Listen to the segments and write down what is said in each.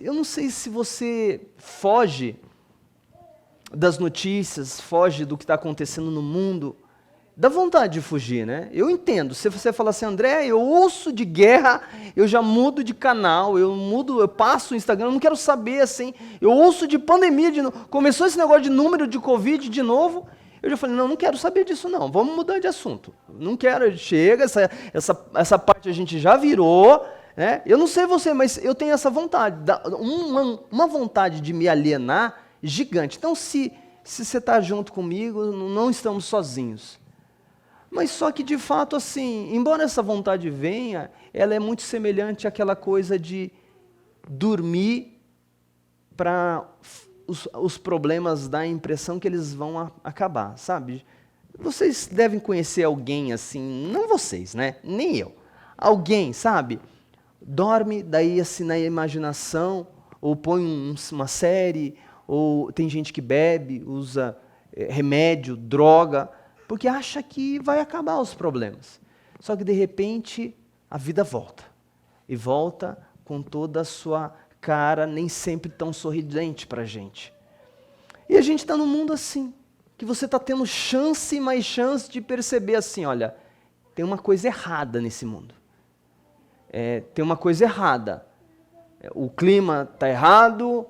Eu não sei se você foge das notícias, foge do que está acontecendo no mundo. Dá vontade de fugir, né? Eu entendo. Se você falar assim, André, eu ouço de guerra, eu já mudo de canal, eu passo o Instagram, eu não quero saber assim. Eu ouço de pandemia de novo. Começou esse negócio de número de Covid de novo. Eu já falei, não quero saber disso não, vamos mudar de assunto. Não quero, chega, essa parte a gente já virou, né? Eu não sei você, mas eu tenho essa vontade, uma vontade de me alienar gigante. Então, se você está junto comigo, não estamos sozinhos. Mas só que, de fato, assim, embora essa vontade venha, ela é muito semelhante àquela coisa de dormir para os problemas dar a impressão que eles vão acabar, sabe? Vocês devem conhecer alguém assim, não vocês, né? Nem eu. Alguém, sabe? Dorme, daí assim na imaginação, ou põe uma série, ou tem gente que bebe, usa remédio, droga, porque acha que vai acabar os problemas. Só que de repente a vida volta. E volta com toda a sua cara, nem sempre tão sorridente para a gente. E a gente está num mundo assim, que você está tendo chance e mais chance de perceber assim, olha, tem uma coisa errada nesse mundo. Tem uma coisa errada. O clima está errado,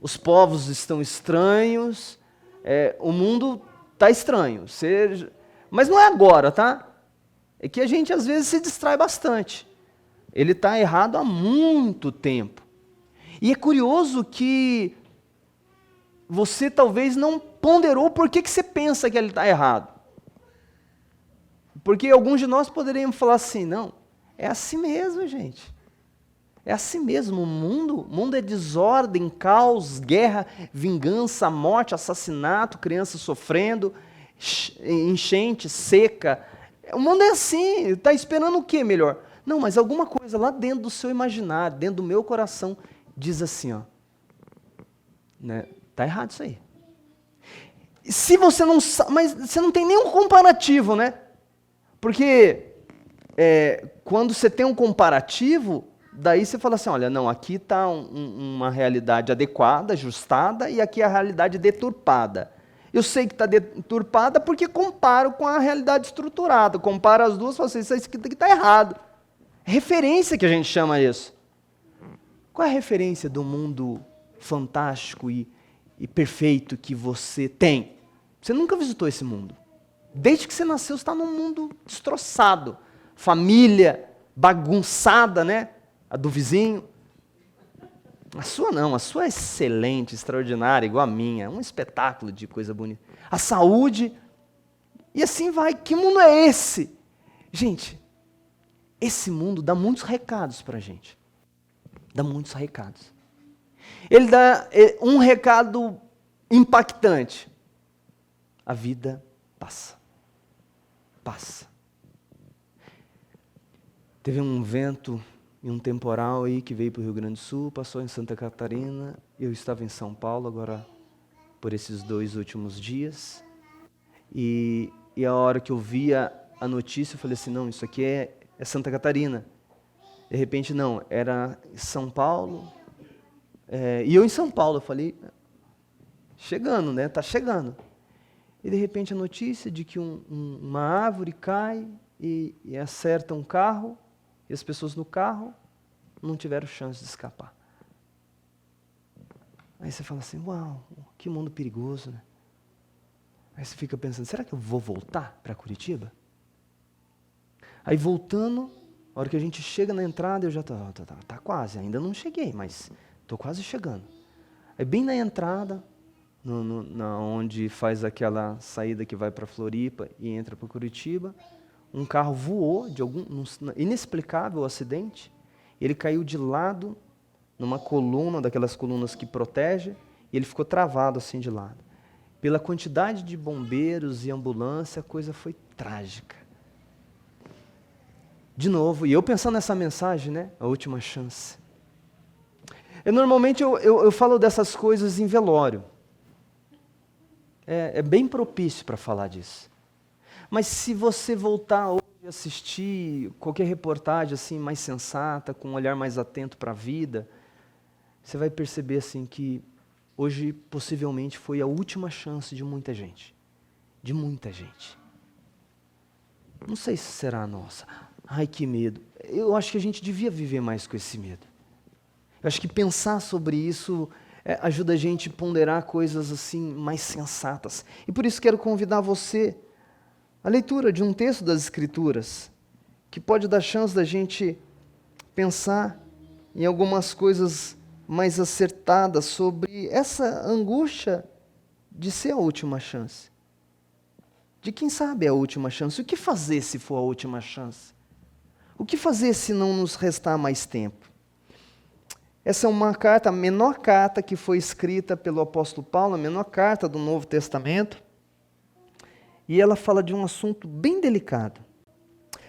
os povos estão estranhos, o mundo está estranho. Mas não é agora, tá? É que a gente às vezes se distrai bastante. Ele está errado há muito tempo. E é curioso que você talvez não ponderou por que você pensa que ele está errado. Porque alguns de nós poderíamos falar assim, não, é assim mesmo, gente. É assim mesmo, o mundo é desordem, caos, guerra, vingança, morte, assassinato, crianças sofrendo, enchente, seca. O mundo é assim, está esperando o quê melhor? Não, mas alguma coisa lá dentro do seu imaginário, dentro do meu coração, diz assim, ó, né, tá errado isso aí. Se você não sabe, mas você não tem nenhum comparativo, né? Porque quando você tem um comparativo, daí você fala assim, olha, não, aqui está uma realidade adequada, ajustada, e aqui a realidade deturpada. Eu sei que está deturpada porque comparo com a realidade estruturada. Comparo as duas e falo assim, isso aqui está errado. Referência que a gente chama isso. Qual é a referência do mundo fantástico e perfeito que você tem? Você nunca visitou esse mundo. Desde que você nasceu, você está num mundo destroçado. Família bagunçada, né? A do vizinho. A sua não, a sua é excelente, extraordinária, igual a minha. É um espetáculo de coisa bonita. A saúde. E assim vai. Que mundo é esse? Gente, esse mundo dá muitos recados para a gente. Dá muitos recados. Ele dá um recado impactante. A vida passa. Passa. Teve um vento e um temporal aí que veio para o Rio Grande do Sul, passou em Santa Catarina. Eu estava em São Paulo agora por esses 2 últimos dias. E a hora que eu via a notícia, eu falei assim, não, isso aqui é Santa Catarina. De repente, não, era São Paulo. E eu em São Paulo, eu falei, chegando, né? Tá chegando. E de repente a notícia de que uma árvore cai e acerta um carro, e as pessoas no carro não tiveram chance de escapar. Aí você fala assim, uau, que mundo perigoso, né? Aí você fica pensando, será que eu vou voltar para Curitiba? Aí voltando, a hora que a gente chega na entrada, eu já tá quase, ainda não cheguei, mas estou quase chegando. Aí bem na entrada, onde faz aquela saída que vai para Floripa e entra para Curitiba, um carro voou de algum inexplicável acidente, ele caiu de lado numa coluna, daquelas colunas que protege, e ele ficou travado assim de lado. Pela quantidade de bombeiros e ambulância, a coisa foi trágica. De novo, e eu pensando nessa mensagem, né? A última chance. Normalmente eu falo dessas coisas em velório. É bem propício para falar disso. Mas se você voltar hoje e assistir qualquer reportagem assim mais sensata, com um olhar mais atento para a vida, você vai perceber assim que hoje possivelmente foi a última chance de muita gente. De muita gente. Não sei se será a nossa. Ai, que medo. Eu acho que a gente devia viver mais com esse medo. Eu acho que pensar sobre isso ajuda a gente a ponderar coisas assim mais sensatas. E por isso quero convidar você à leitura de um texto das Escrituras, que pode dar chance da gente pensar em algumas coisas mais acertadas sobre essa angústia de ser a última chance. De quem sabe é a última chance. O que fazer se for a última chance? O que fazer se não nos restar mais tempo? Essa é uma carta, a menor carta que foi escrita pelo apóstolo Paulo, a menor carta do Novo Testamento, e ela fala de um assunto bem delicado.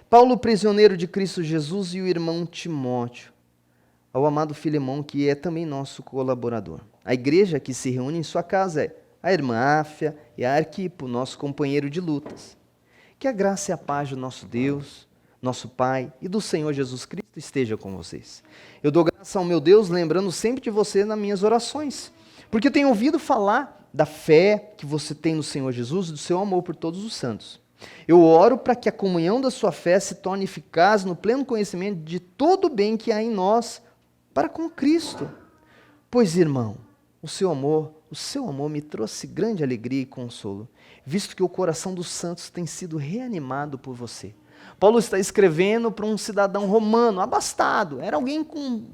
Paulo, prisioneiro de Cristo Jesus, e o irmão Timóteo, ao amado Filemão, que é também nosso colaborador. A igreja que se reúne em sua casa é a irmã Áfia e a Arquipo, nosso companheiro de lutas. Que a graça e a paz do nosso Deus, nosso Pai e do Senhor Jesus Cristo esteja com vocês. Eu dou graça ao meu Deus, lembrando sempre de você nas minhas orações, porque eu tenho ouvido falar da fé que você tem no Senhor Jesus e do seu amor por todos os santos. Eu oro para que a comunhão da sua fé se torne eficaz no pleno conhecimento de todo o bem que há em nós para com Cristo. Pois, irmão, o seu amor me trouxe grande alegria e consolo, visto que o coração dos santos tem sido reanimado por você. Paulo está escrevendo para um cidadão romano, abastado, era alguém com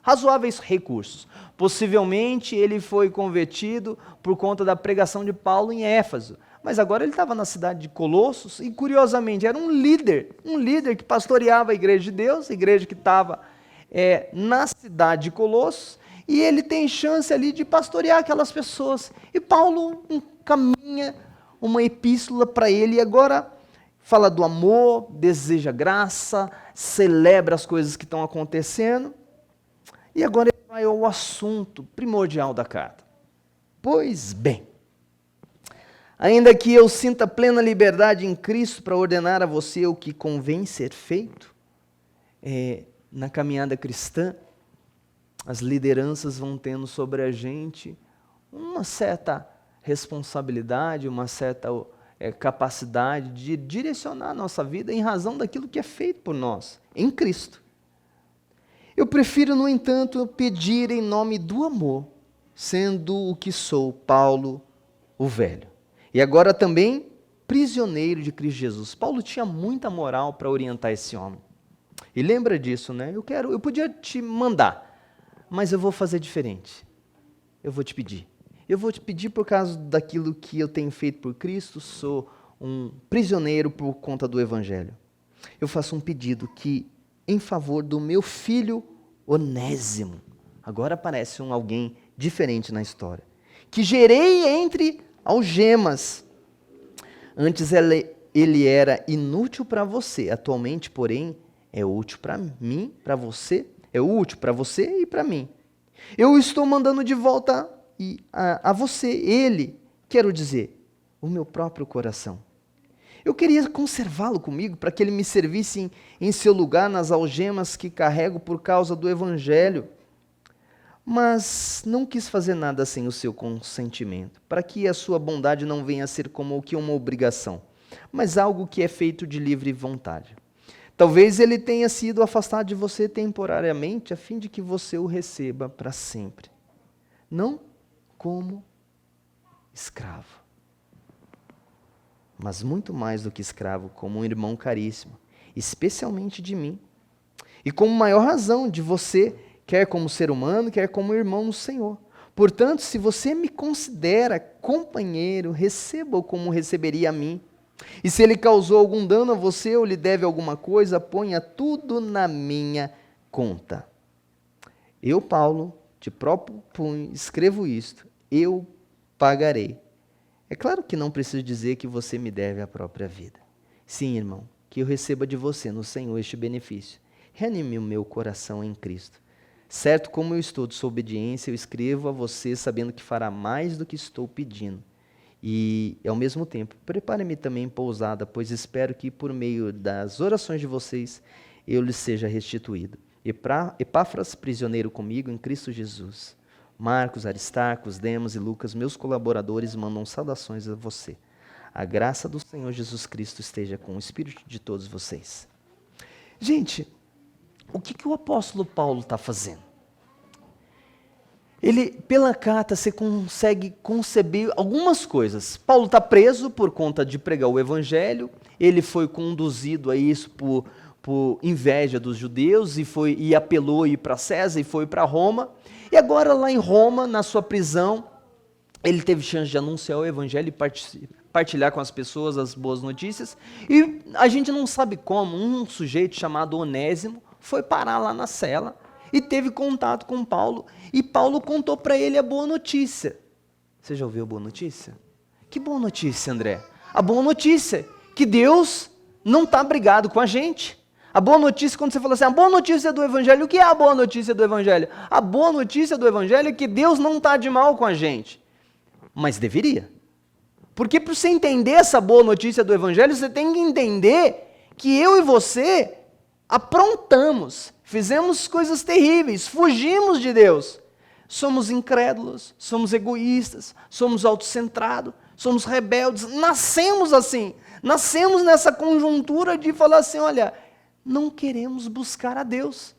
razoáveis recursos. Possivelmente ele foi convertido por conta da pregação de Paulo em Éfeso, mas agora ele estava na cidade de Colossos e, curiosamente, era um líder que pastoreava a igreja de Deus, a igreja que estava na cidade de Colossos, e ele tem chance ali de pastorear aquelas pessoas. E Paulo encaminha uma epístola para ele, e agora fala do amor, deseja graça, celebra as coisas que estão acontecendo, e agora ele vai ao assunto primordial da carta. Pois bem, ainda que eu sinta plena liberdade em Cristo para ordenar a você o que convém ser feito, na caminhada cristã, as lideranças vão tendo sobre a gente uma certa responsabilidade, uma certa capacidade de direcionar a nossa vida em razão daquilo que é feito por nós, em Cristo. Eu prefiro, no entanto, pedir em nome do amor, sendo o que sou, Paulo, o velho. E agora também prisioneiro de Cristo Jesus. Paulo tinha muita moral para orientar esse homem. E lembra disso, né? Eu podia te mandar, mas eu vou fazer diferente. Eu vou te pedir. Eu vou te pedir por causa daquilo que eu tenho feito por Cristo, sou um prisioneiro por conta do Evangelho. Eu faço um pedido que, em favor do meu filho Onésimo, agora aparece alguém diferente na história, que gerei entre algemas. Antes ele era inútil para você, atualmente, porém, é útil para mim, para você, é útil para você e para mim. Eu estou mandando de volta a você, ele, quero dizer, o meu próprio coração. Eu queria conservá-lo comigo para que ele me servisse em seu lugar nas algemas que carrego por causa do Evangelho. Mas não quis fazer nada sem o seu consentimento, para que a sua bondade não venha a ser como que uma obrigação, mas algo que é feito de livre vontade. Talvez ele tenha sido afastado de você temporariamente, a fim de que você o receba para sempre. Não como escravo, mas muito mais do que escravo, como um irmão caríssimo, especialmente de mim, e com maior razão de você, quer como ser humano, quer como irmão no Senhor. Portanto, se você me considera companheiro, receba-o como receberia a mim. E se ele causou algum dano a você ou lhe deve alguma coisa, ponha tudo na minha conta. Eu, Paulo, de próprio punho, escrevo isto, eu pagarei. É claro que não preciso dizer que você me deve a própria vida. Sim, irmão, que eu receba de você no Senhor este benefício. Reanime o meu coração em Cristo. Certo como eu estou de sua obediência, eu escrevo a você sabendo que fará mais do que estou pedindo. E, ao mesmo tempo, prepare-me também pousada, pois espero que, por meio das orações de vocês, eu lhes seja restituído. Epáfras, prisioneiro comigo em Cristo Jesus. Marcos, Aristarcos, Demos e Lucas, meus colaboradores, mandam saudações a você. A graça do Senhor Jesus Cristo esteja com o espírito de todos vocês. Gente, o que o apóstolo Paulo está fazendo? Ele, pela carta, você consegue conceber algumas coisas. Paulo está preso por conta de pregar o evangelho, ele foi conduzido a isso por inveja dos judeus e apelou a ir para César e foi para Roma. E agora lá em Roma, na sua prisão, ele teve chance de anunciar o evangelho e partilhar com as pessoas as boas notícias. E a gente não sabe como, um sujeito chamado Onésimo foi parar lá na cela e teve contato com Paulo. E Paulo contou para ele a boa notícia. Você já ouviu a boa notícia? Que boa notícia, André? A boa notícia é que Deus não está brigado com a gente. A boa notícia, quando você fala assim, a boa notícia do Evangelho, o que é a boa notícia do Evangelho? A boa notícia do Evangelho é que Deus não está de mal com a gente. Mas deveria. Porque para você entender essa boa notícia do Evangelho, você tem que entender que eu e você aprontamos, fizemos coisas terríveis, fugimos de Deus. Somos incrédulos, somos egoístas, somos autocentrados, somos rebeldes, nascemos assim. Nascemos nessa conjuntura de falar assim, olha, não queremos buscar a Deus.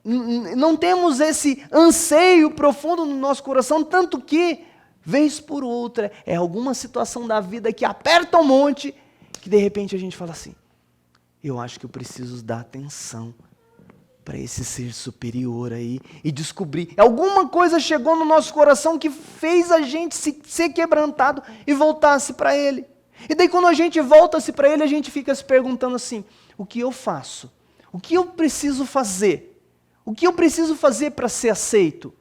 Não temos esse anseio profundo no nosso coração, tanto que, vez por outra, é alguma situação da vida que aperta um monte, que de repente a gente fala assim, eu acho que eu preciso dar atenção para esse ser superior aí e descobrir. Alguma coisa chegou no nosso coração que fez a gente ser quebrantado e voltasse para Ele. E daí quando a gente volta-se para Ele, a gente fica se perguntando assim, o que eu faço? O que eu preciso fazer? O que eu preciso fazer para ser aceito?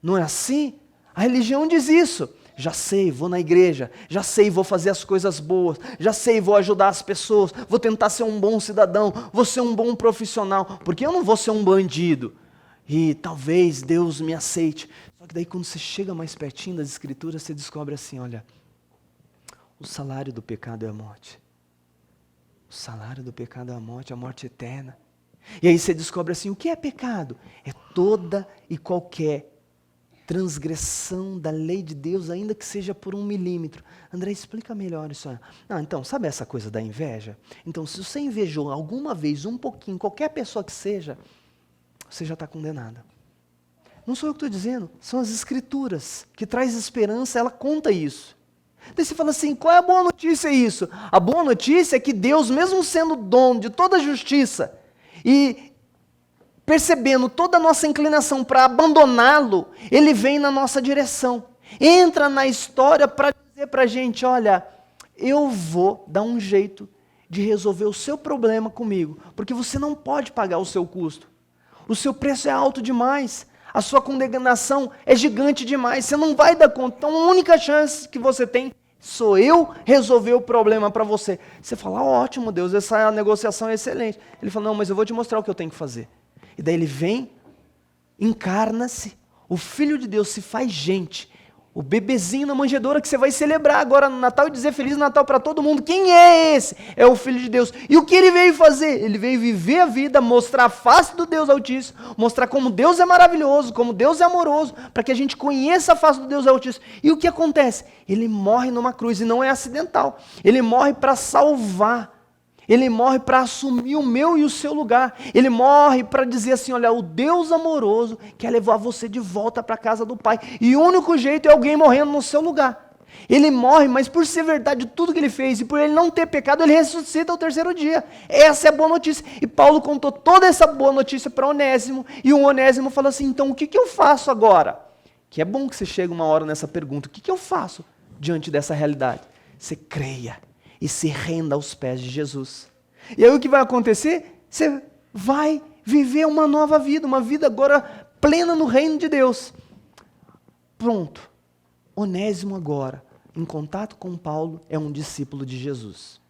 Não é assim? A religião diz isso. Já sei, vou na igreja, já sei, vou fazer as coisas boas, já sei, vou ajudar as pessoas, vou tentar ser um bom cidadão, vou ser um bom profissional, porque eu não vou ser um bandido. E talvez Deus me aceite. Só que daí quando você chega mais pertinho das Escrituras, você descobre assim, olha, o salário do pecado é a morte. O salário do pecado é a morte eterna. E aí você descobre assim, o que é pecado? É toda e qualquer transgressão da lei de Deus, ainda que seja por 1 milímetro. André, explica melhor isso aí. Então, sabe essa coisa da inveja? Então, se você invejou alguma vez, um pouquinho, qualquer pessoa que seja, você já está condenado. Não sou eu que estou dizendo, são as Escrituras, que traz esperança, ela conta isso. Daí você fala assim, qual é a boa notícia isso? A boa notícia é que Deus, mesmo sendo dono de toda a justiça, e percebendo toda a nossa inclinação para abandoná-lo, Ele vem na nossa direção. Entra na história para dizer para a gente, olha, eu vou dar um jeito de resolver o seu problema comigo, porque você não pode pagar o seu custo. O seu preço é alto demais, a sua condenação é gigante demais, você não vai dar conta. Então a única chance que você tem sou eu resolver o problema para você. Você fala, ótimo Deus, essa negociação é excelente. Ele fala, não, mas eu vou te mostrar o que eu tenho que fazer. E daí ele vem, encarna-se, o Filho de Deus se faz gente, o bebezinho na manjedoura que você vai celebrar agora no Natal e dizer Feliz Natal para todo mundo. Quem é esse? É o Filho de Deus. E o que ele veio fazer? Ele veio viver a vida, mostrar a face do Deus Altíssimo, mostrar como Deus é maravilhoso, como Deus é amoroso, para que a gente conheça a face do Deus Altíssimo. E o que acontece? Ele morre numa cruz, e não é acidental. Ele morre para salvar. Ele morre para assumir o meu e o seu lugar. Ele morre para dizer assim, olha, o Deus amoroso quer levar você de volta para a casa do Pai. E o único jeito é alguém morrendo no seu lugar. Ele morre, mas por ser verdade tudo que ele fez, e por ele não ter pecado, ele ressuscita ao 3º dia. Essa é a boa notícia. E Paulo contou toda essa boa notícia para Onésimo, e o Onésimo falou assim, então o que eu faço agora? Que é bom que você chegue uma hora nessa pergunta, o que eu faço diante dessa realidade? Você creia e se renda aos pés de Jesus. E aí o que vai acontecer? Você vai viver uma nova vida, uma vida agora plena no reino de Deus. Pronto. Onésimo agora, em contato com Paulo, é um discípulo de Jesus.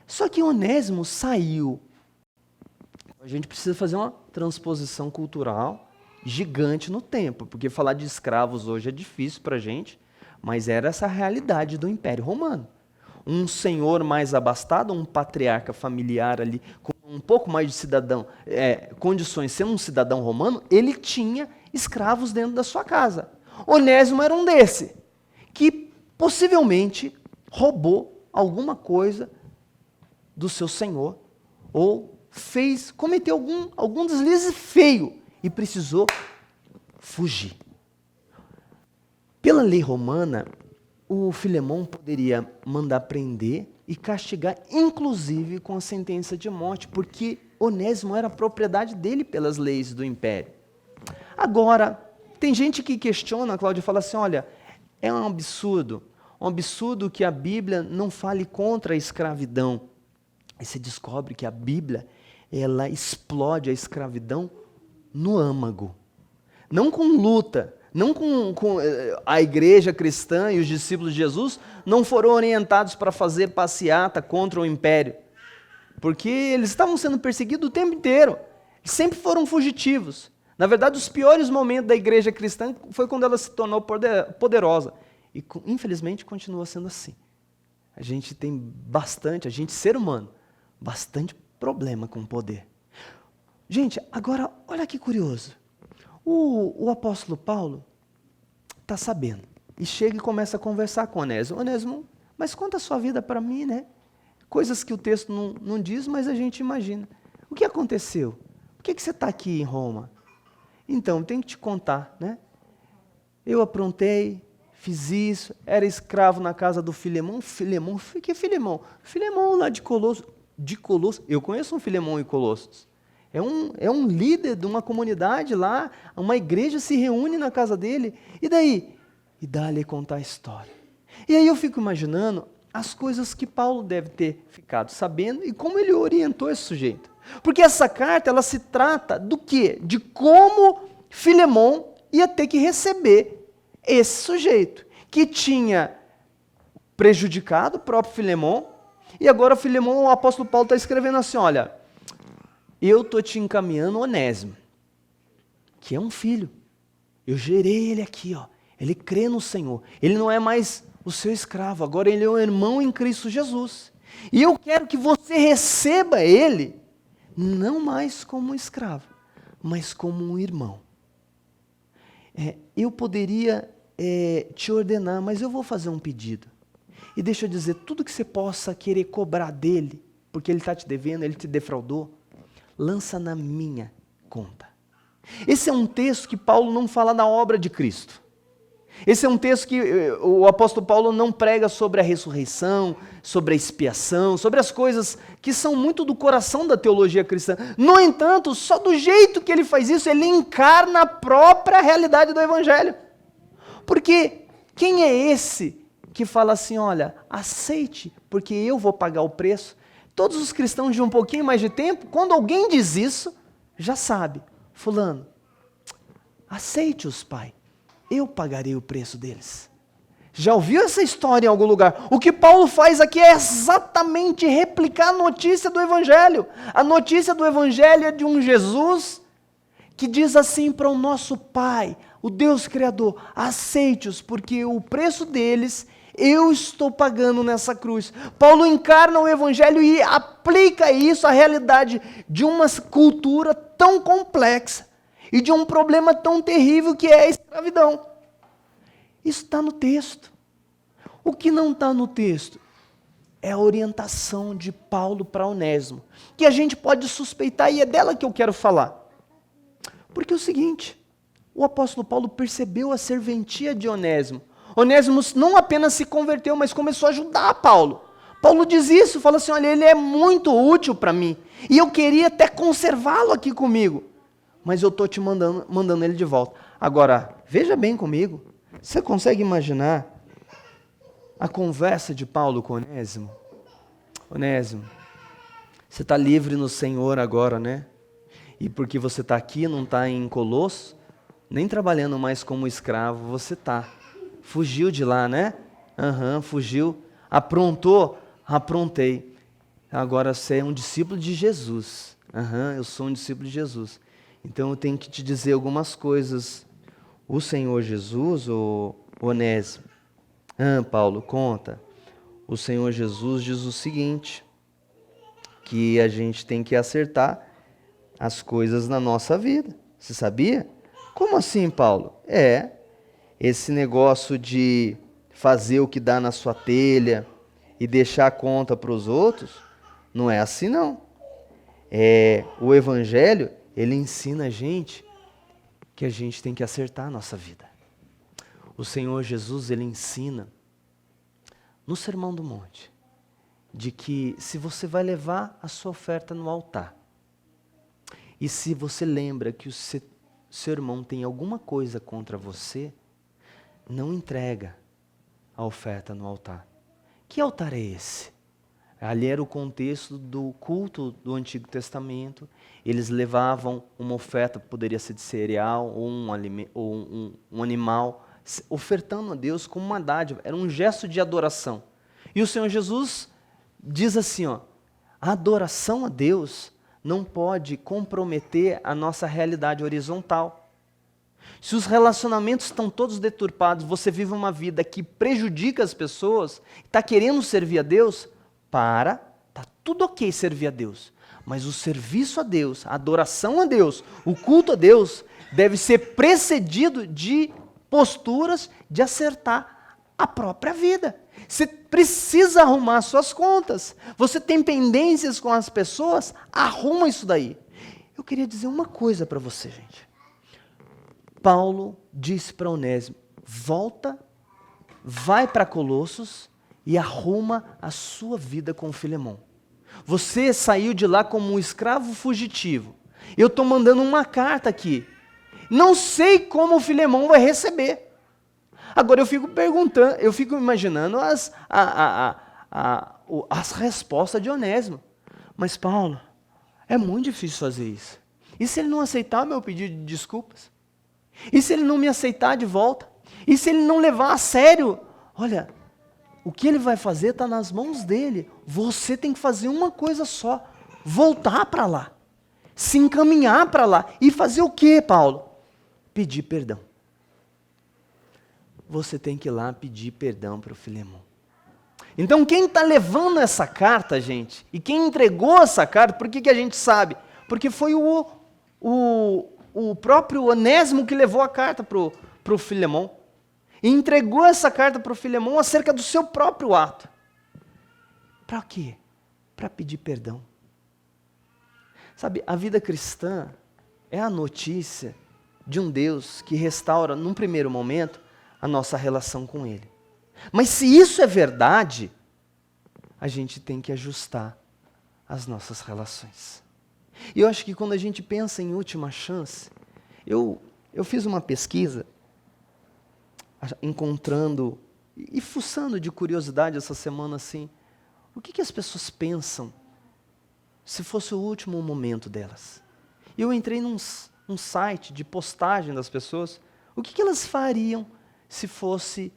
Só que Onésimo saiu. A gente precisa fazer uma transposição cultural gigante no tempo, porque falar de escravos hoje é difícil para a gente, mas era essa a realidade do Império Romano. Um senhor mais abastado, um patriarca familiar ali, com um pouco mais de condições, sendo um cidadão romano, ele tinha escravos dentro da sua casa. Onésimo era um desse, que possivelmente roubou alguma coisa do seu senhor, ou cometeu algum deslize feio e precisou fugir. Pela lei romana, o Filemão poderia mandar prender e castigar, inclusive com a sentença de morte, porque Onésimo era propriedade dele pelas leis do império. Agora, tem gente que questiona, Cláudio, fala assim, olha, é um absurdo que a Bíblia não fale contra a escravidão. E você descobre que a Bíblia, ela explode a escravidão no âmago. Não com luta, não com a igreja cristã e os discípulos de Jesus não foram orientados para fazer passeata contra o império. Porque eles estavam sendo perseguidos o tempo inteiro. Sempre foram fugitivos. Na verdade, os piores momentos da igreja cristã foi quando ela se tornou poderosa. E infelizmente continua sendo assim. A gente tem ser humano, bastante problema com o poder. Gente, agora, olha que curioso. O apóstolo Paulo está sabendo. E chega e começa a conversar com Onésimo. Onésimo, mas conta a sua vida para mim, né? Coisas que o texto não diz, mas a gente imagina. O que aconteceu? Por que você está aqui em Roma? Então, tenho que te contar, né? Eu aprontei, fiz isso, era escravo na casa do Filemão. Filemão, que Filemão? Filemão lá de Colossos. De Colossos, eu conheço um Filemão em Colossos. É um líder de uma comunidade lá, uma igreja se reúne na casa dele. E daí? E dá-lhe contar a história. E aí eu fico imaginando as coisas que Paulo deve ter ficado sabendo e como ele orientou esse sujeito. Porque essa carta, ela se trata do quê? De como Filemão ia ter que receber esse sujeito, que tinha prejudicado o próprio Filemão, e agora o apóstolo Paulo está escrevendo assim, olha, eu estou te encaminhando Onésimo, que é um filho. Eu gerei ele aqui, ó. Ele crê no Senhor. Ele não é mais o seu escravo, agora ele é um irmão em Cristo Jesus. E eu quero que você receba ele, não mais como um escravo, mas como um irmão. Eu poderia te ordenar, mas eu vou fazer um pedido. E deixa eu dizer, tudo que você possa querer cobrar dele, porque ele está te devendo, ele te defraudou, lança na minha conta. Esse é um texto que Paulo não fala da obra de Cristo. Esse é um texto que o apóstolo Paulo não prega sobre a ressurreição, sobre a expiação, sobre as coisas que são muito do coração da teologia cristã. No entanto, só do jeito que ele faz isso, ele encarna a própria realidade do Evangelho. Porque quem é esse que fala assim, olha, aceite, porque eu vou pagar o preço? Todos os cristãos de um pouquinho mais de tempo, quando alguém diz isso, já sabe, fulano, aceite-os, pai, eu pagarei o preço deles. Já ouviu essa história em algum lugar? O que Paulo faz aqui é exatamente replicar a notícia do Evangelho. A notícia do Evangelho é de um Jesus que diz assim para o nosso Pai, o Deus Criador, aceite-os, porque o preço deles eu estou pagando nessa cruz. Paulo encarna o Evangelho e aplica isso à realidade de uma cultura tão complexa e de um problema tão terrível que é a escravidão. Isso está no texto. O que não está no texto é a orientação de Paulo para Onésimo, que a gente pode suspeitar, e é dela que eu quero falar. Porque é o seguinte, o apóstolo Paulo percebeu a serventia de Onésimo. Onésimo não apenas se converteu, mas começou a ajudar Paulo. Paulo diz isso, fala assim, olha, ele é muito útil para mim, e eu queria até conservá-lo aqui comigo, mas eu estou te mandando ele de volta. Agora, veja bem comigo, você consegue imaginar a conversa de Paulo com Onésimo? Onésimo, você está livre no Senhor agora, né? E porque você está aqui, não está em Colosso, nem trabalhando mais como escravo, você está. Fugiu de lá, né? Fugiu. Aprontou? Aprontei. Agora você é um discípulo de Jesus. Eu sou um discípulo de Jesus. Então eu tenho que te dizer algumas coisas. O Senhor Jesus, o Onésimo. Paulo, conta. O Senhor Jesus diz o seguinte. que a gente tem que acertar as coisas na nossa vida. Você sabia? Como assim, Paulo? Esse negócio de fazer o que dá na sua telha e deixar a conta para os outros, não é assim não. O Evangelho, ele ensina a gente que a gente tem que acertar a nossa vida. O Senhor Jesus, ele ensina no Sermão do Monte, de que se você vai levar a sua oferta no altar, e se você lembra que o seu irmão tem alguma coisa contra você, não entrega a oferta no altar. Que altar é esse? Ali era o contexto do culto do Antigo Testamento. Eles levavam uma oferta, poderia ser de cereal ou um animal, ofertando a Deus como uma dádiva. Era um gesto de adoração. E o Senhor Jesus diz assim, a adoração a Deus não pode comprometer a nossa realidade horizontal. Se os relacionamentos estão todos deturpados, você vive uma vida que prejudica as pessoas, está querendo servir a Deus, está tudo ok servir a Deus, mas o serviço a Deus, a adoração a Deus, o culto a Deus, deve ser precedido de posturas de acertar a própria vida. Você precisa arrumar suas contas. Você tem pendências com as pessoas, arruma isso daí. Eu queria dizer uma coisa para você, gente. Paulo disse para Onésimo, volta, vai para Colossos e arruma a sua vida com Filemão. Você saiu de lá como um escravo fugitivo. Eu estou mandando uma carta aqui. Não sei como o Filemão vai receber. Agora eu fico perguntando, eu fico imaginando as respostas de Onésimo. Mas Paulo, é muito difícil fazer isso. E se ele não aceitar o meu pedido de desculpas? E se ele não me aceitar de volta? E se ele não levar a sério? Olha, o que ele vai fazer está nas mãos dele. Você tem que fazer uma coisa só. Voltar para lá. Se encaminhar para lá. E fazer o quê, Paulo? Pedir perdão. Você tem que ir lá pedir perdão para o Filemão. Então quem está levando essa carta, gente, e quem entregou essa carta, por que a gente sabe? Porque foi o próprio Onésimo que levou a carta para o Filemão. E entregou essa carta para o Filemão acerca do seu próprio ato. Para quê? Para pedir perdão. Sabe, a vida cristã é a notícia de um Deus que restaura, num primeiro momento, a nossa relação com Ele. Mas se isso é verdade, a gente tem que ajustar as nossas relações. E eu acho que quando a gente pensa em última chance, eu fiz uma pesquisa, encontrando e fuçando de curiosidade essa semana assim, o que as pessoas pensam se fosse o último momento delas? E eu entrei num site de postagem das pessoas, o que elas fariam se fosse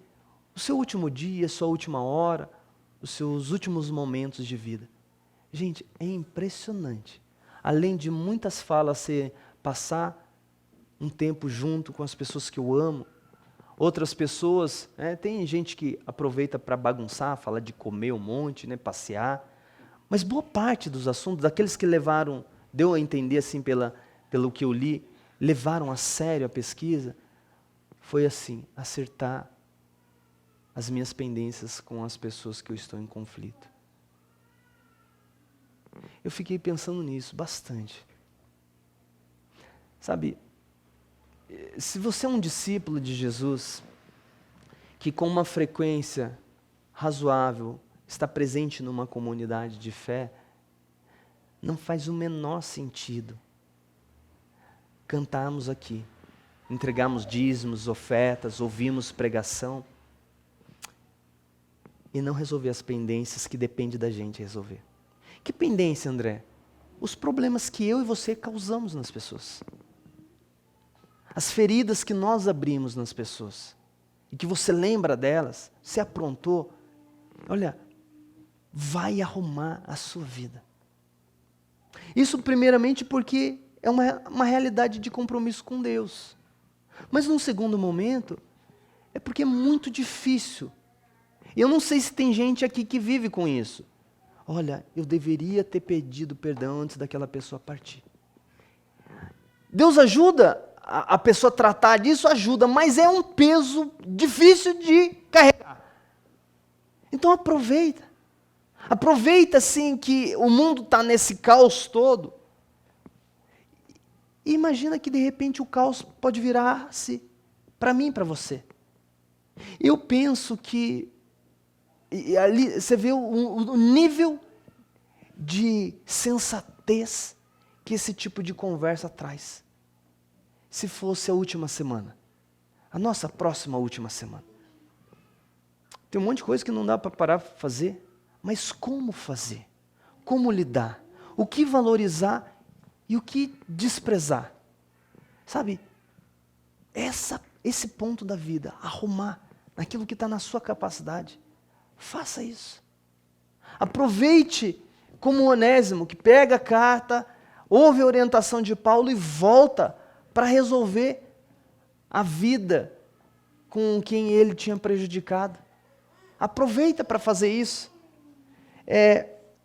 o seu último dia, sua última hora, os seus últimos momentos de vida. Gente, é impressionante. Além de muitas falas passar um tempo junto com as pessoas que eu amo, outras pessoas, tem gente que aproveita para bagunçar, falar de comer um monte, passear, mas boa parte dos assuntos, daqueles que levaram, deu a entender assim pelo que eu li, levaram a sério a pesquisa, foi assim, acertar as minhas pendências com as pessoas que eu estou em conflito. Eu fiquei pensando nisso bastante. Sabe, se você é um discípulo de Jesus, que com uma frequência razoável está presente numa comunidade de fé, não faz o menor sentido cantarmos aqui, entregarmos dízimos, ofertas, ouvimos pregação e não resolver as pendências que depende da gente resolver. Que pendência, André? Os problemas que eu e você causamos nas pessoas. As feridas que nós abrimos nas pessoas. E que você lembra delas, você aprontou. Olha, vai arrumar a sua vida. Isso primeiramente porque é uma realidade de compromisso com Deus. Mas num segundo momento, é porque é muito difícil. E eu não sei se tem gente aqui que vive com isso. olha, eu deveria ter pedido perdão antes daquela pessoa partir. Deus ajuda a pessoa a tratar disso, ajuda, mas é um peso difícil de carregar. Então aproveita. Aproveita, assim, que o mundo está nesse caos todo. E imagina que, de repente, o caos pode virar-se para mim, para você. Eu penso que ali você vê o nível de sensatez que esse tipo de conversa traz. Se fosse a última semana, a nossa próxima última semana. Tem um monte de coisa que não dá para parar de fazer, mas como fazer? Como lidar? O que valorizar e o que desprezar? Sabe, esse ponto da vida, arrumar naquilo que está na sua capacidade, faça isso. Aproveite como Onésimo, que pega a carta, ouve a orientação de Paulo e volta para resolver a vida com quem ele tinha prejudicado. Aproveita para fazer isso.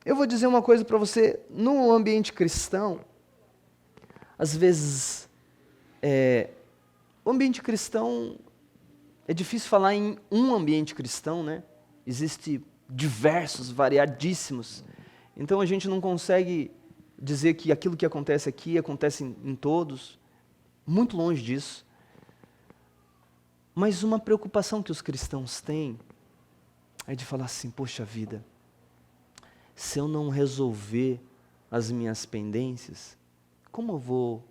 Eu vou dizer uma coisa para você, no ambiente cristão, às vezes, o ambiente cristão, é difícil falar em um ambiente cristão, né? Existem diversos, variadíssimos. Então a gente não consegue dizer que aquilo que acontece aqui acontece em todos. Muito longe disso. Mas uma preocupação que os cristãos têm é de falar assim, poxa vida, se eu não resolver as minhas pendências, como eu vou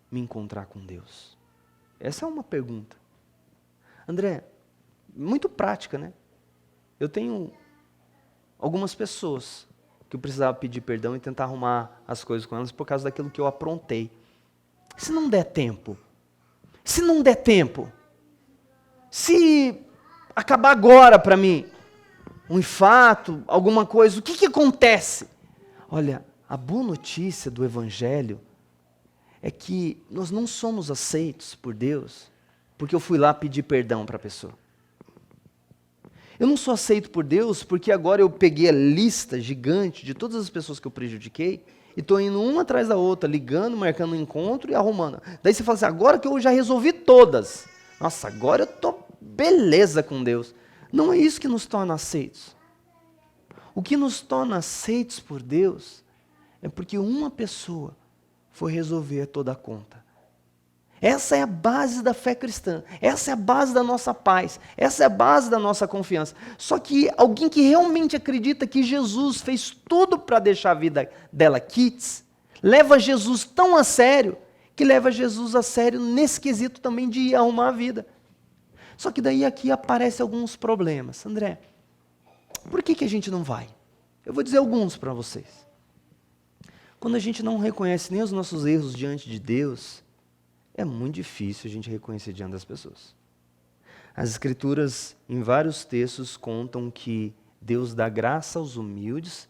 me encontrar com Deus? Essa é uma pergunta. André, muito prática, né? Eu tenho algumas pessoas que eu precisava pedir perdão e tentar arrumar as coisas com elas por causa daquilo que eu aprontei. Se não der tempo, se acabar agora para mim, um infarto, alguma coisa, o que acontece? Olha, a boa notícia do Evangelho é que nós não somos aceitos por Deus porque eu fui lá pedir perdão para a pessoa. Eu não sou aceito por Deus porque agora eu peguei a lista gigante de todas as pessoas que eu prejudiquei e estou indo uma atrás da outra, ligando, marcando um encontro e arrumando. Daí você fala assim, agora que eu já resolvi todas, nossa, agora eu estou beleza com Deus. Não é isso que nos torna aceitos. O que nos torna aceitos por Deus é porque uma pessoa foi resolver toda a conta. Essa é a base da fé cristã, essa é a base da nossa paz, essa é a base da nossa confiança. Só que alguém que realmente acredita que Jesus fez tudo para deixar a vida dela quites, leva Jesus tão a sério, que leva Jesus a sério nesse quesito também de arrumar a vida. Só que daí aqui aparecem alguns problemas. André, por que a gente não vai? Eu vou dizer alguns para vocês. Quando a gente não reconhece nem os nossos erros diante de Deus, é muito difícil a gente reconhecer diante das pessoas. As Escrituras, em vários textos, contam que Deus dá graça aos humildes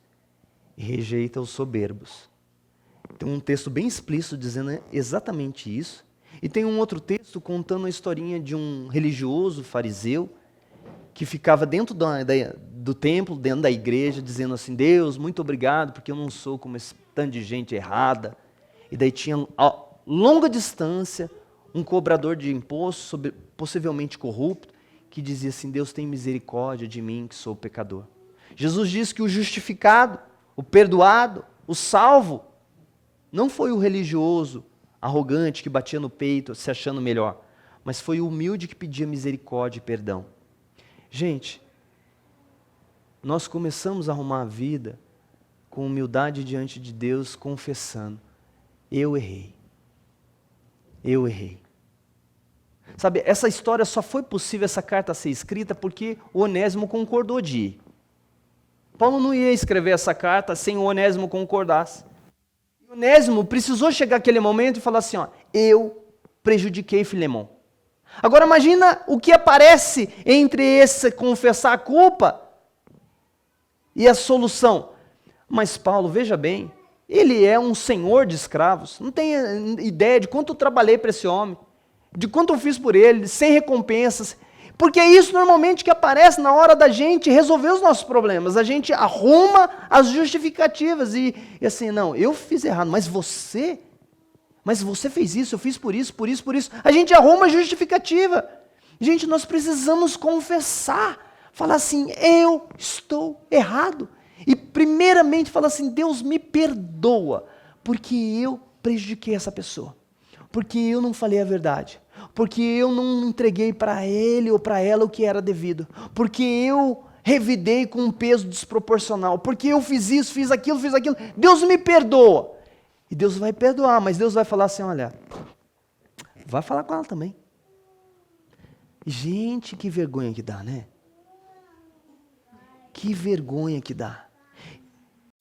e rejeita os soberbos. Tem um texto bem explícito dizendo exatamente isso. E tem um outro texto contando a historinha de um religioso fariseu que ficava dentro do templo, dentro da igreja, dizendo assim, Deus, muito obrigado, porque eu não sou como esse tanto de gente errada. E daí tinha, a longa distância, um cobrador de impostos, possivelmente corrupto, que dizia assim, Deus tem misericórdia de mim, que sou pecador. Jesus disse que o justificado, o perdoado, o salvo, não foi o religioso, arrogante, que batia no peito, se achando melhor, mas foi o humilde que pedia misericórdia e perdão. Gente, nós começamos a arrumar a vida com humildade diante de Deus, confessando, eu errei. Eu errei. Sabe, essa história só foi possível, essa carta ser escrita, porque o Onésimo concordou de ir. Paulo não ia escrever essa carta sem o Onésimo concordasse. O Onésimo precisou chegar aquele momento e falar assim, ó, eu prejudiquei Filemon. Agora imagina o que aparece entre esse confessar a culpa e a solução. Mas Paulo, veja bem, ele é um senhor de escravos, não tem ideia de quanto eu trabalhei para esse homem, de quanto eu fiz por ele, sem recompensas. Porque é isso normalmente que aparece na hora da gente resolver os nossos problemas. A gente arruma as justificativas e assim, não, eu fiz errado, mas você fez isso, eu fiz por isso. A gente arruma a justificativa. Gente, nós precisamos confessar, falar assim, eu estou errado. E primeiramente falar assim, Deus me perdoa, porque eu prejudiquei essa pessoa, porque eu não falei a verdade, porque eu não entreguei para ele ou para ela o que era devido, porque eu revidei com um peso desproporcional, porque eu fiz isso, fiz aquilo, Deus me perdoa. E Deus vai perdoar, mas Deus vai falar assim, olha, vai falar com ela também. Gente, que vergonha que dá, né? Que vergonha que dá.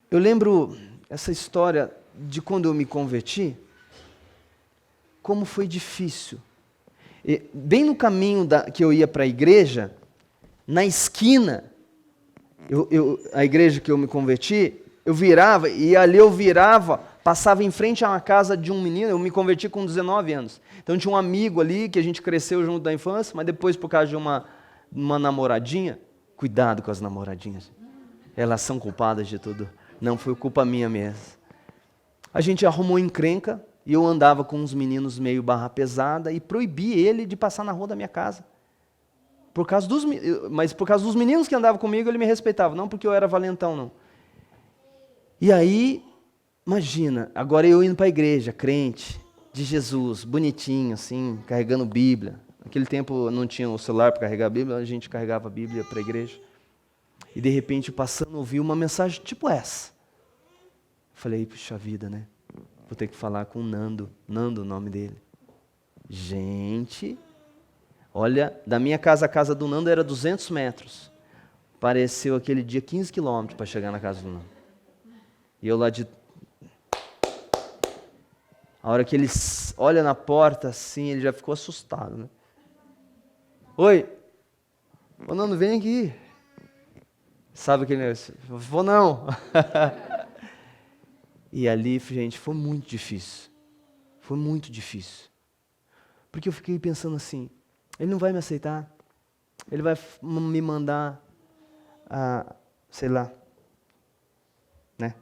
Eu lembro essa história de quando eu me converti, como foi difícil. E, bem no caminho que eu ia para a igreja, na esquina, a igreja que eu me converti, eu virava, e ali eu virava, passava em frente a uma casa de um menino, eu me converti com 19 anos. Então tinha um amigo ali, que a gente cresceu junto da infância, mas depois por causa de uma namoradinha, cuidado com as namoradinhas, elas são culpadas de tudo. Não foi culpa minha mesmo. A gente arrumou encrenca e eu andava com uns meninos meio barra pesada e proibi ele de passar na rua da minha casa. Mas por causa dos meninos que andavam comigo, ele me respeitava, não porque eu era valentão, não. E aí, imagina, agora eu indo para a igreja, crente, de Jesus, bonitinho, assim, carregando Bíblia. Naquele tempo não tinha o celular para carregar a Bíblia, a gente carregava a Bíblia para a igreja. E de repente, passando, ouvi uma mensagem tipo essa. Falei, puxa vida, né? Vou ter que falar com o Nando o nome dele. Gente, olha, da minha casa à casa do Nando era 200 metros. Pareceu aquele dia 15 quilômetros para chegar na casa do Nando. E eu lá de... A hora que ele olha na porta assim, ele já ficou assustado, né? Oi, ô Nando, vem aqui. Sabe aquele negócio? Vou não. E ali, gente, foi muito difícil. Foi muito difícil. Porque eu fiquei pensando assim, ele não vai me aceitar, ele vai me mandar, sei lá, né?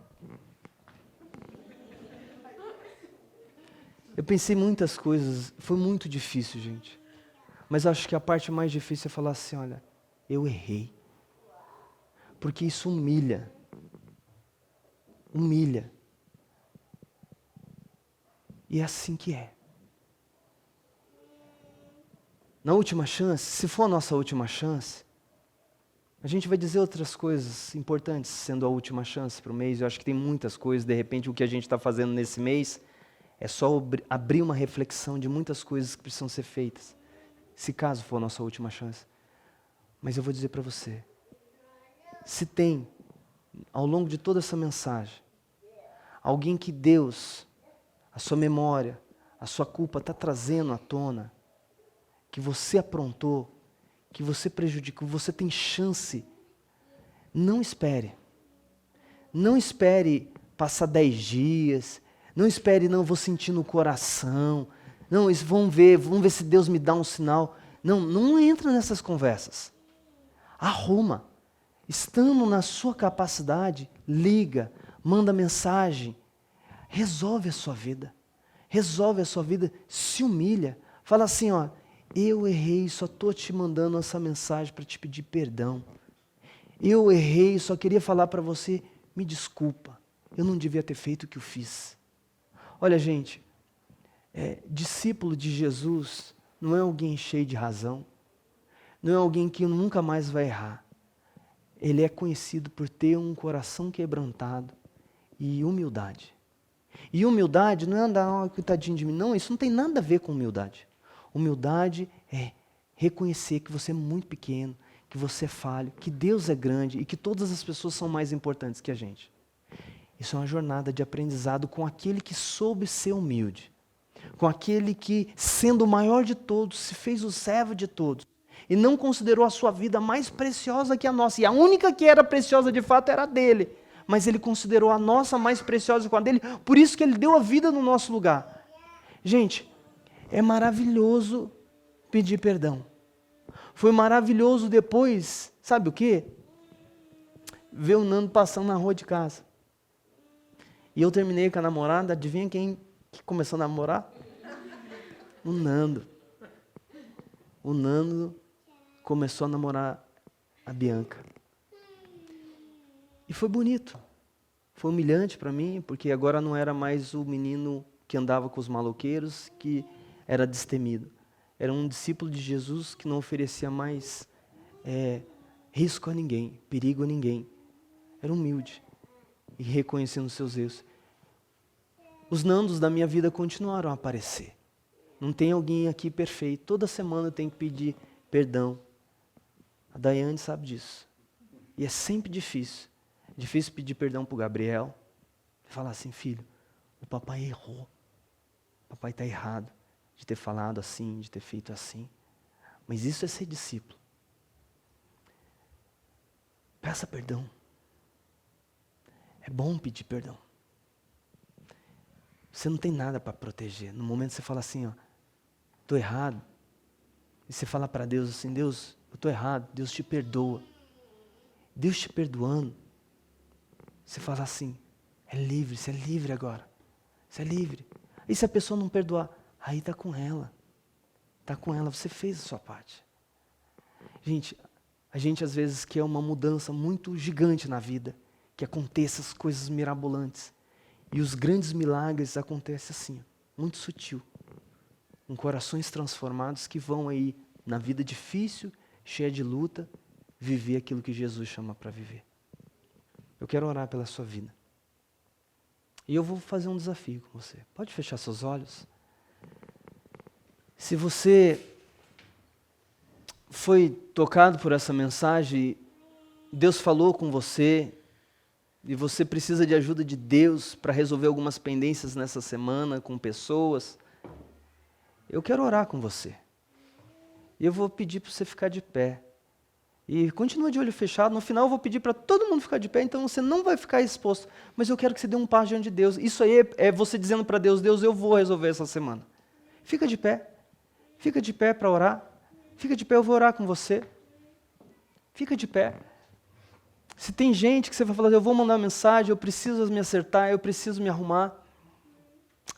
Eu pensei muitas coisas, foi muito difícil, gente. Mas acho que a parte mais difícil é falar assim, olha, eu errei. Porque isso humilha. Humilha. E é assim que é. Na última chance, se for a nossa última chance, a gente vai dizer outras coisas importantes, sendo a última chance para o mês. Eu acho que tem muitas coisas, de repente o que a gente está fazendo nesse mês é só abrir uma reflexão de muitas coisas que precisam ser feitas, se caso for a nossa última chance. Mas eu vou dizer para você, se tem, ao longo de toda essa mensagem, alguém que Deus, a sua memória, a sua culpa está trazendo à tona, que você aprontou, que você prejudicou, você tem chance, não espere. Não espere passar 10 dias, não espere, não, vou sentir no coração, não, vamos ver se Deus me dá um sinal. Não entra nessas conversas. Arruma. Estando na sua capacidade, liga, manda mensagem, resolve a sua vida. Resolve a sua vida, se humilha. Fala assim, ó, eu errei, só estou te mandando essa mensagem para te pedir perdão. Eu errei, só queria falar para você, me desculpa, eu não devia ter feito o que eu fiz. Olha, gente, discípulo de Jesus não é alguém cheio de razão, não é alguém que nunca mais vai errar. Ele é conhecido por ter um coração quebrantado e humildade. E humildade não é andar, coitadinho de mim, não, isso não tem nada a ver com humildade. Humildade é reconhecer que você é muito pequeno, que você é falho, que Deus é grande e que todas as pessoas são mais importantes que a gente. Isso é uma jornada de aprendizado com aquele que soube ser humilde, com aquele que, sendo o maior de todos, se fez o servo de todos e não considerou a sua vida mais preciosa que a nossa. E a única que era preciosa de fato era a dele, mas ele considerou a nossa mais preciosa que a dele, por isso que ele deu a vida no nosso lugar. Gente, é maravilhoso pedir perdão. Foi maravilhoso depois, sabe o quê? Ver o Nando passando na rua de casa. E eu terminei com a namorada, adivinha quem que começou a namorar? O Nando. O Nando começou a namorar a Bianca. E foi bonito. Foi humilhante para mim, porque agora não era mais o menino que andava com os maloqueiros, que era destemido. Era um discípulo de Jesus que não oferecia mais risco a ninguém, perigo a ninguém. Era humilde e reconhecendo seus erros. Os Nandos da minha vida continuaram a aparecer. Não tem alguém aqui perfeito. Toda semana eu tenho que pedir perdão. A Daiane sabe disso. E é sempre difícil. É difícil pedir perdão para o Gabriel. Falar assim, filho, o papai errou. O papai está errado de ter falado assim, de ter feito assim. Mas isso é ser discípulo. Peça perdão. É bom pedir perdão. Você não tem nada para proteger. No momento que você fala assim, ó, estou errado. E você fala para Deus assim, Deus, eu estou errado. Deus te perdoa. Deus te perdoando. Você fala assim, você é livre agora. Você é livre. E se a pessoa não perdoar? Aí está com ela. Está com ela, você fez a sua parte. Gente, a gente às vezes quer uma mudança muito gigante na vida. Que aconteça as coisas mirabolantes. E os grandes milagres acontecem assim, muito sutil. Com corações transformados que vão aí, na vida difícil, cheia de luta, viver aquilo que Jesus chama para viver. Eu quero orar pela sua vida. E eu vou fazer um desafio com você. Pode fechar seus olhos? Se você foi tocado por essa mensagem, Deus falou com você, e você precisa de ajuda de Deus para resolver algumas pendências nessa semana com pessoas, eu quero orar com você. E eu vou pedir para você ficar de pé. E continua de olho fechado. No final eu vou pedir para todo mundo ficar de pé, então você não vai ficar exposto. Mas eu quero que você dê um passo diante de Deus. Isso aí é você dizendo para Deus, Deus, eu vou resolver essa semana. Fica de pé. Fica de pé para orar. Fica de pé, eu vou orar com você. Fica de pé. Se tem gente que você vai falar, eu vou mandar uma mensagem, eu preciso me acertar, eu preciso me arrumar.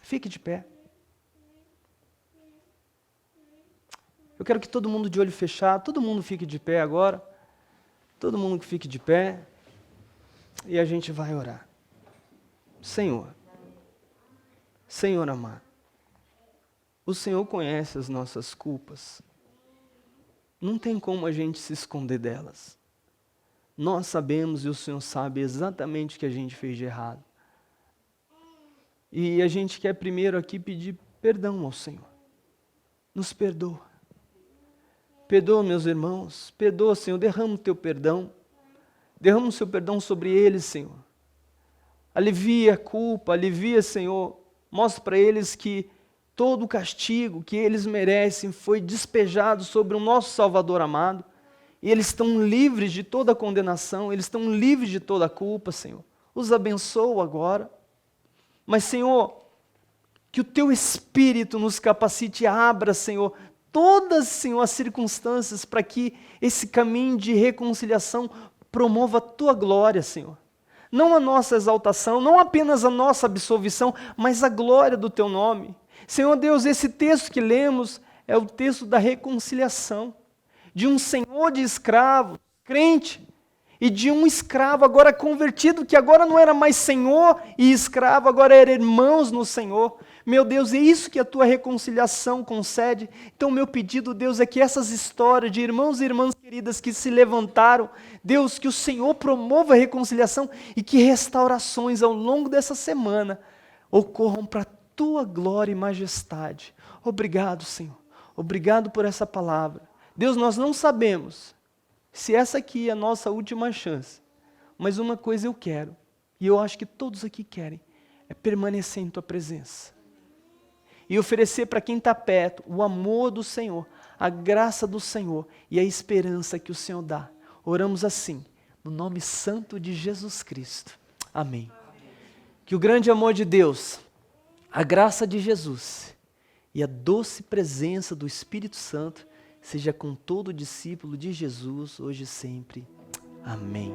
Fique de pé. Eu quero que todo mundo de olho fechado, todo mundo fique de pé agora. Todo mundo que fique de pé. E a gente vai orar. Senhor amado, o Senhor conhece as nossas culpas. Não tem como a gente se esconder delas. Nós sabemos e o Senhor sabe exatamente o que a gente fez de errado. E a gente quer primeiro aqui pedir perdão ao Senhor. Nos perdoa. Perdoa, meus irmãos. Perdoa, Senhor. Derrama o teu perdão. Derrama o seu perdão sobre eles, Senhor. Alivia a culpa, alivia, Senhor. Mostra para eles que todo o castigo que eles merecem foi despejado sobre o nosso Salvador amado. E eles estão livres de toda condenação, eles estão livres de toda culpa, Senhor. Os abençoa agora. Mas, Senhor, que o Teu Espírito nos capacite, abra, Senhor, todas, Senhor, as circunstâncias para que esse caminho de reconciliação promova a Tua glória, Senhor. Não a nossa exaltação, não apenas a nossa absolvição, mas a glória do Teu nome. Senhor Deus, esse texto que lemos é o texto da reconciliação. De um senhor de escravo, crente, e de um escravo agora convertido, que agora não era mais senhor e escravo, agora eram irmãos no Senhor. Meu Deus, é isso que a Tua reconciliação concede. Então, meu pedido, Deus, é que essas histórias de irmãos e irmãs queridas que se levantaram, Deus, que o Senhor promova a reconciliação e que restaurações ao longo dessa semana ocorram para a Tua glória e majestade. Obrigado, Senhor. Obrigado por essa palavra. Deus, nós não sabemos se essa aqui é a nossa última chance, mas uma coisa eu quero, e eu acho que todos aqui querem, é permanecer em Tua presença. E oferecer para quem está perto o amor do Senhor, a graça do Senhor e a esperança que o Senhor dá. Oramos assim, no nome santo de Jesus Cristo. Amém. Que o grande amor de Deus, a graça de Jesus e a doce presença do Espírito Santo seja com todo discípulo de Jesus, hoje e sempre. Amém.